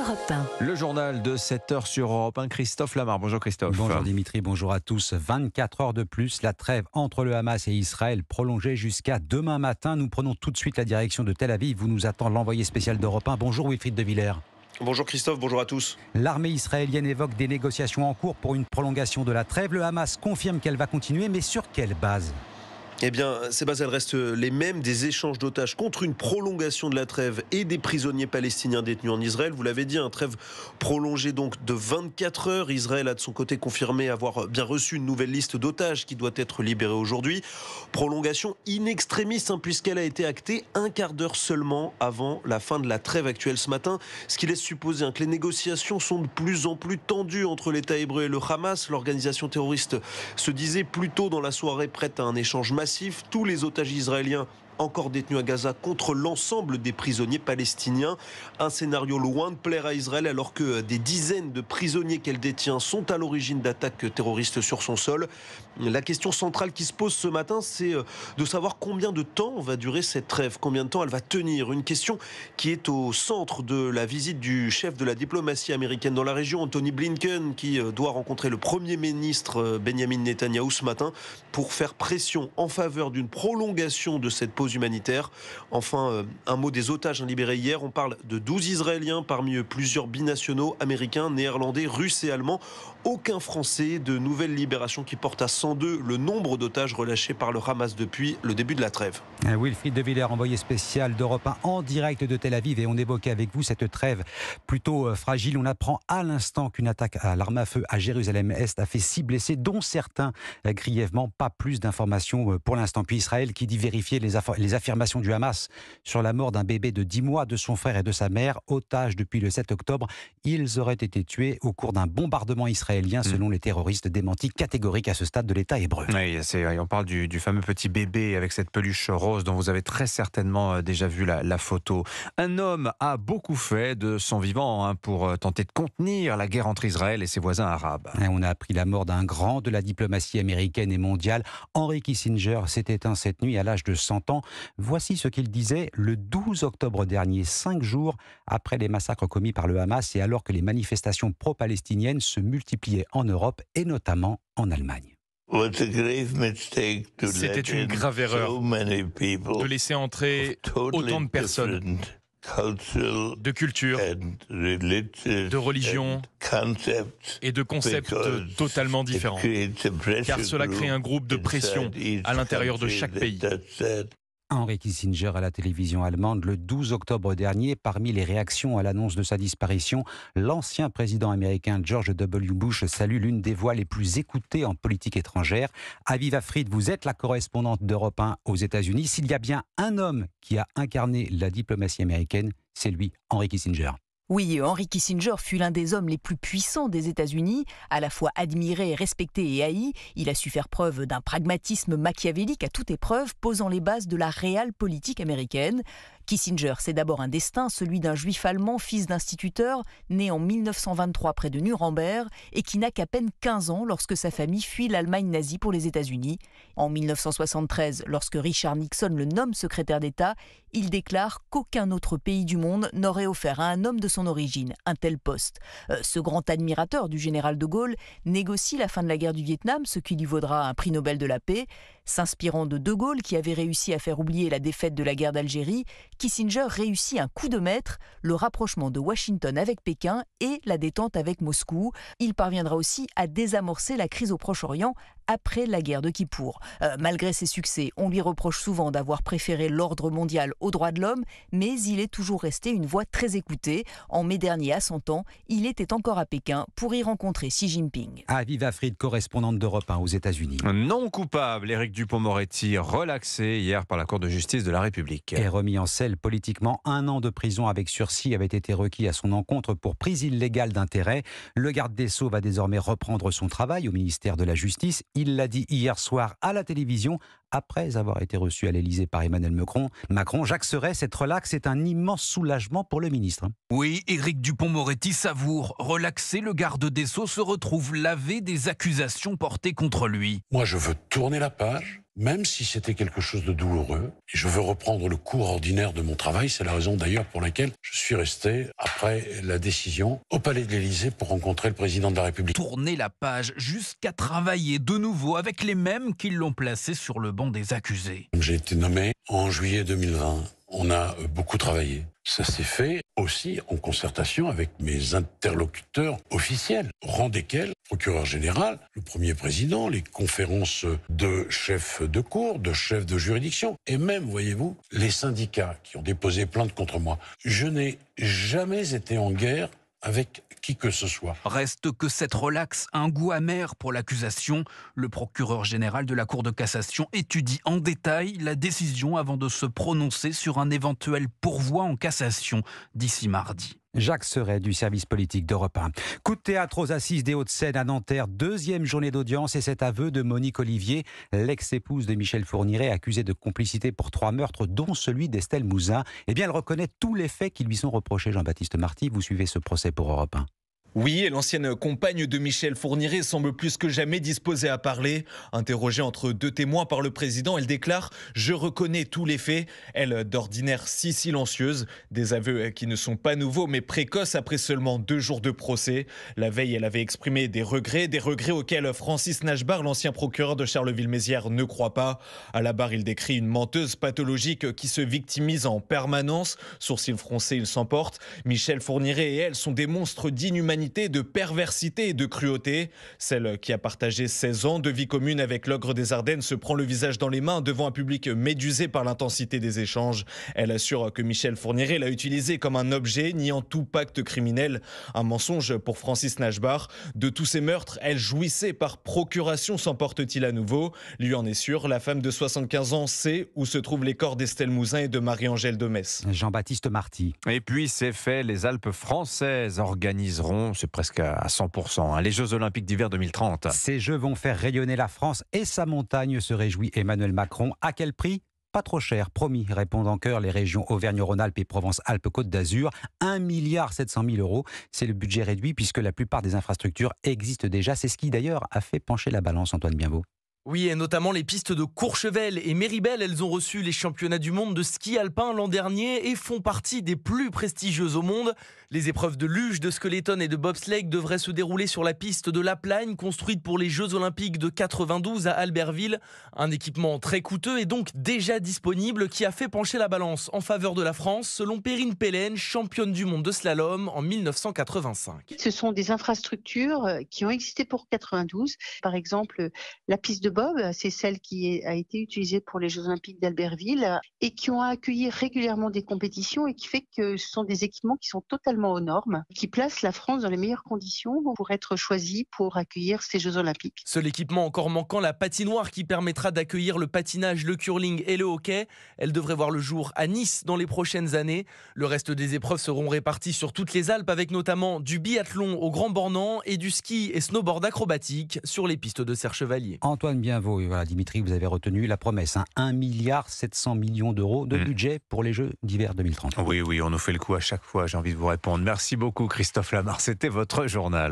Europe 1. Le journal de 7h sur Europe 1, Christophe Lamar. Bonjour Christophe. Bonjour Dimitri, bonjour à tous. 24 heures de plus, la trêve entre le Hamas et Israël prolongée jusqu'à demain matin. Nous prenons tout de suite la direction de Tel Aviv. Vous nous attend l'envoyé spécial d'Europe 1. Bonjour Wilfried de Villers. Bonjour Christophe, bonjour à tous. L'armée israélienne évoque des négociations en cours pour une prolongation de la trêve. Le Hamas confirme qu'elle va continuer, mais sur quelle base ? Eh bien, ces bases, elles restent les mêmes, des échanges d'otages contre une prolongation de la trêve et des prisonniers palestiniens détenus en Israël. Vous l'avez dit, une trêve prolongée donc de 24 heures. Israël a de son côté confirmé avoir bien reçu une nouvelle liste d'otages qui doit être libérée aujourd'hui. Prolongation in extremis, puisqu'elle a été actée un quart d'heure seulement avant la fin de la trêve actuelle ce matin. Ce qui laisse supposer que les négociations sont de plus en plus tendues entre l'État hébreu et le Hamas. L'organisation terroriste se disait plus tôt dans la soirée prête à un échange massif. Tous les otages israéliens encore détenus à Gaza contre l'ensemble des prisonniers palestiniens. Un scénario loin de plaire à Israël alors que des dizaines de prisonniers qu'elle détient sont à l'origine d'attaques terroristes sur son sol. La question centrale qui se pose ce matin, c'est de savoir combien de temps va durer cette trêve, combien de temps elle va tenir. Une question qui est au centre de la visite du chef de la diplomatie américaine dans la région, Anthony Blinken, qui doit rencontrer le Premier ministre Benjamin Netanyahou ce matin pour faire pression en faveur d'une prolongation de cette pause humanitaire. Enfin, un mot des otages libérés hier. On parle de 12 Israéliens, parmi eux plusieurs binationaux américains, néerlandais, russes et allemands. Aucun Français. De nouvelles libérations qui portent à 102 le nombre d'otages relâchés par le Hamas depuis le début de la trêve. Wilfried de Villers, envoyé spécial d'Europe 1 en direct de Tel Aviv. Et on évoquait avec vous cette trêve plutôt fragile. On apprend à l'instant qu'une attaque à l'arme à feu à Jérusalem-Est a fait 6 blessés, dont certains grièvement. Pas plus d'informations pour l'instant. Puis Israël qui dit vérifier les affirmations du Hamas sur la mort d'un bébé de 10 mois de son frère et de sa mère, otages depuis le 7 octobre. Ils auraient été tués au cours d'un bombardement israélien, selon les terroristes. Démenti catégorique à ce stade de l'État hébreu. Oui, on parle du fameux petit bébé avec cette peluche rose dont vous avez très certainement déjà vu la photo. Un homme a beaucoup fait de son vivant pour tenter de contenir la guerre entre Israël et ses voisins arabes. On a appris la mort d'un grand de la diplomatie américaine et mondiale. Henry Kissinger s'est éteint cette nuit à l'âge de 100 ans. Voici ce qu'il disait le 12 octobre dernier, 5 jours après les massacres commis par le Hamas et alors que les manifestations pro-palestiniennes se multipliaient en Europe et notamment en Allemagne. C'était une grave erreur de laisser entrer autant de personnes, de cultures, de religions et de concepts totalement différents, car cela crée un groupe de pression à l'intérieur de chaque pays. Henry Kissinger à la télévision allemande le 12 octobre dernier. Parmi les réactions à l'annonce de sa disparition, l'ancien président américain George W. Bush salue l'une des voix les plus écoutées en politique étrangère. Aviva Fried, vous êtes la correspondante d'Europe 1 aux États-Unis. S'il y a bien un homme qui a incarné la diplomatie américaine, c'est lui, Henry Kissinger. Oui, Henry Kissinger fut l'un des hommes les plus puissants des États-Unis, à la fois admiré, respecté et haï. Il a su faire preuve d'un pragmatisme machiavélique à toute épreuve, posant les bases de la réelle politique américaine. Kissinger, c'est d'abord un destin, celui d'un juif allemand, fils d'instituteur, né en 1923 près de Nuremberg et qui n'a qu'à peine 15 ans lorsque sa famille fuit l'Allemagne nazie pour les États-Unis. En 1973, lorsque Richard Nixon le nomme secrétaire d'État, il déclare qu'aucun autre pays du monde n'aurait offert à un homme de son origine un tel poste. Ce grand admirateur du général de Gaulle négocie la fin de la guerre du Vietnam, ce qui lui vaudra un prix Nobel de la paix. S'inspirant de De Gaulle, qui avait réussi à faire oublier la défaite de la guerre d'Algérie, Kissinger réussit un coup de maître, le rapprochement de Washington avec Pékin et la détente avec Moscou. Il parviendra aussi à désamorcer la crise au Proche-Orient après la guerre de Kippour. Malgré ses succès, on lui reproche souvent d'avoir préféré l'ordre mondial aux droits de l'homme, mais il est toujours resté une voix très écoutée. En mai dernier, à 100 ans, il était encore à Pékin pour y rencontrer Xi Jinping. Aviva Fried, correspondante d'Europe 1 aux États-Unis. Non coupable, Éric Dupond-Moretti, relaxé hier par la Cour de justice de la République. Et remis en selle politiquement, 1 an de prison avec sursis avait été requis à son encontre pour prise illégale d'intérêt. Le garde des Sceaux va désormais reprendre son travail au ministère de la Justice. Il l'a dit hier soir à la télévision, après avoir été reçu à l'Élysée par Emmanuel Macron. Jacques Serret, cette relaxe est un immense soulagement pour le ministre. Oui, Éric Dupond-Moretti savoure. Relaxé, le garde des Sceaux se retrouve lavé des accusations portées contre lui. Moi, je veux tourner la page. même si c'était quelque chose de douloureux. Et je veux reprendre le cours ordinaire de mon travail. C'est la raison d'ailleurs pour laquelle je suis resté, après la décision, au Palais de l'Élysée pour rencontrer le président de la République. Tourner la page jusqu'à travailler de nouveau avec les mêmes qui l'ont placé sur le banc des accusés. J'ai été nommé en juillet 2020. On a beaucoup travaillé. Ça s'est fait aussi en concertation avec mes interlocuteurs officiels, au rang desquels le procureur général, le premier président, les conférences de chefs de cour, de chefs de juridiction, et même, voyez-vous, les syndicats qui ont déposé plainte contre moi. Je n'ai jamais été en guerre avec qui que ce soit. Reste que cette relaxe a un goût amer pour l'accusation. Le procureur général de la Cour de cassation étudie en détail la décision avant de se prononcer sur un éventuel pourvoi en cassation d'ici mardi. Jacques Serret du service politique d'Europe 1. Coup de théâtre aux Assises des Hauts-de-Seine à Nanterre, deuxième journée d'audience et cet aveu de Monique Olivier, l'ex-épouse de Michel Fourniret, accusée de complicité pour 3 meurtres, dont celui d'Estelle Mouzin. Eh bien, elle reconnaît tous les faits qui lui sont reprochés. Jean-Baptiste Marty, vous suivez ce procès pour Europe 1. Oui, et l'ancienne compagne de Michel Fourniret semble plus que jamais disposée à parler. Interrogée entre 2 témoins par le président, elle déclare « Je reconnais tous les faits ». Elle, d'ordinaire si silencieuse. Des aveux qui ne sont pas nouveaux mais précoces après seulement 2 jours de procès. La veille, elle avait exprimé des regrets auxquels Francis Nachbar, l'ancien procureur de Charleville-Mézières, ne croit pas. À la barre, il décrit une menteuse pathologique qui se victimise en permanence. Sourcils froncés, il s'emporte. Michel Fourniret et elle sont des monstres d'inhumanité, de perversité et de cruauté. Celle qui a partagé 16 ans de vie commune avec l'ogre des Ardennes se prend le visage dans les mains devant un public médusé par l'intensité des échanges. Elle assure que Michel Fourniret l'a utilisé comme un objet, niant tout pacte criminel. Un mensonge pour Francis Nachbar. De tous ces meurtres, elle jouissait par procuration, s'emporte-t-il à nouveau. Lui en est sûr, la femme de 75 ans sait où se trouvent les corps d'Estelle Mouzin et de Marie-Angèle de Metz. Jean-Baptiste Marty. Et puis c'est fait, les Alpes françaises organiseront, c'est presque à 100%, les Jeux Olympiques d'hiver 2030. Ces Jeux vont faire rayonner la France et sa montagne, se réjouit Emmanuel Macron. À quel prix ? Pas trop cher, promis, répondent en chœur les régions Auvergne-Rhône-Alpes et Provence-Alpes-Côte d'Azur. 1,7 milliard. C'est le budget réduit puisque la plupart des infrastructures existent déjà. C'est ce qui d'ailleurs a fait pencher la balance, Antoine Bienvaux. Oui, et notamment les pistes de Courchevel et Méribel. Elles ont reçu les championnats du monde de ski alpin l'an dernier et font partie des plus prestigieuses au monde. Les épreuves de luge, de skeleton et de bobsleigh devraient se dérouler sur la piste de La Plagne, construite pour les Jeux Olympiques de 92 à Albertville. Un équipement très coûteux et donc déjà disponible qui a fait pencher la balance en faveur de la France, selon Perrine Pellen, championne du monde de slalom en 1985. Ce sont des infrastructures qui ont existé pour 92. Par exemple, la piste de bob, c'est celle qui a été utilisée pour les Jeux Olympiques d'Albertville et qui ont accueilli régulièrement des compétitions et qui fait que ce sont des équipements qui sont totalement aux normes, qui placent la France dans les meilleures conditions pour être choisie pour accueillir ces Jeux Olympiques. Seul équipement encore manquant, la patinoire qui permettra d'accueillir le patinage, le curling et le hockey. Elle devrait voir le jour à Nice dans les prochaines années. Le reste des épreuves seront réparties sur toutes les Alpes avec notamment du biathlon au Grand Bornand et du ski et snowboard acrobatique sur les pistes de Serre-Chevalier. Antoine Bienvaux, et voilà, Dimitri, vous avez retenu la promesse, 1,7 milliard de budget pour les Jeux d'hiver 2030. Oui, on nous fait le coup à chaque fois, j'ai envie de vous répondre. Merci beaucoup Christophe Lamar, c'était votre journal.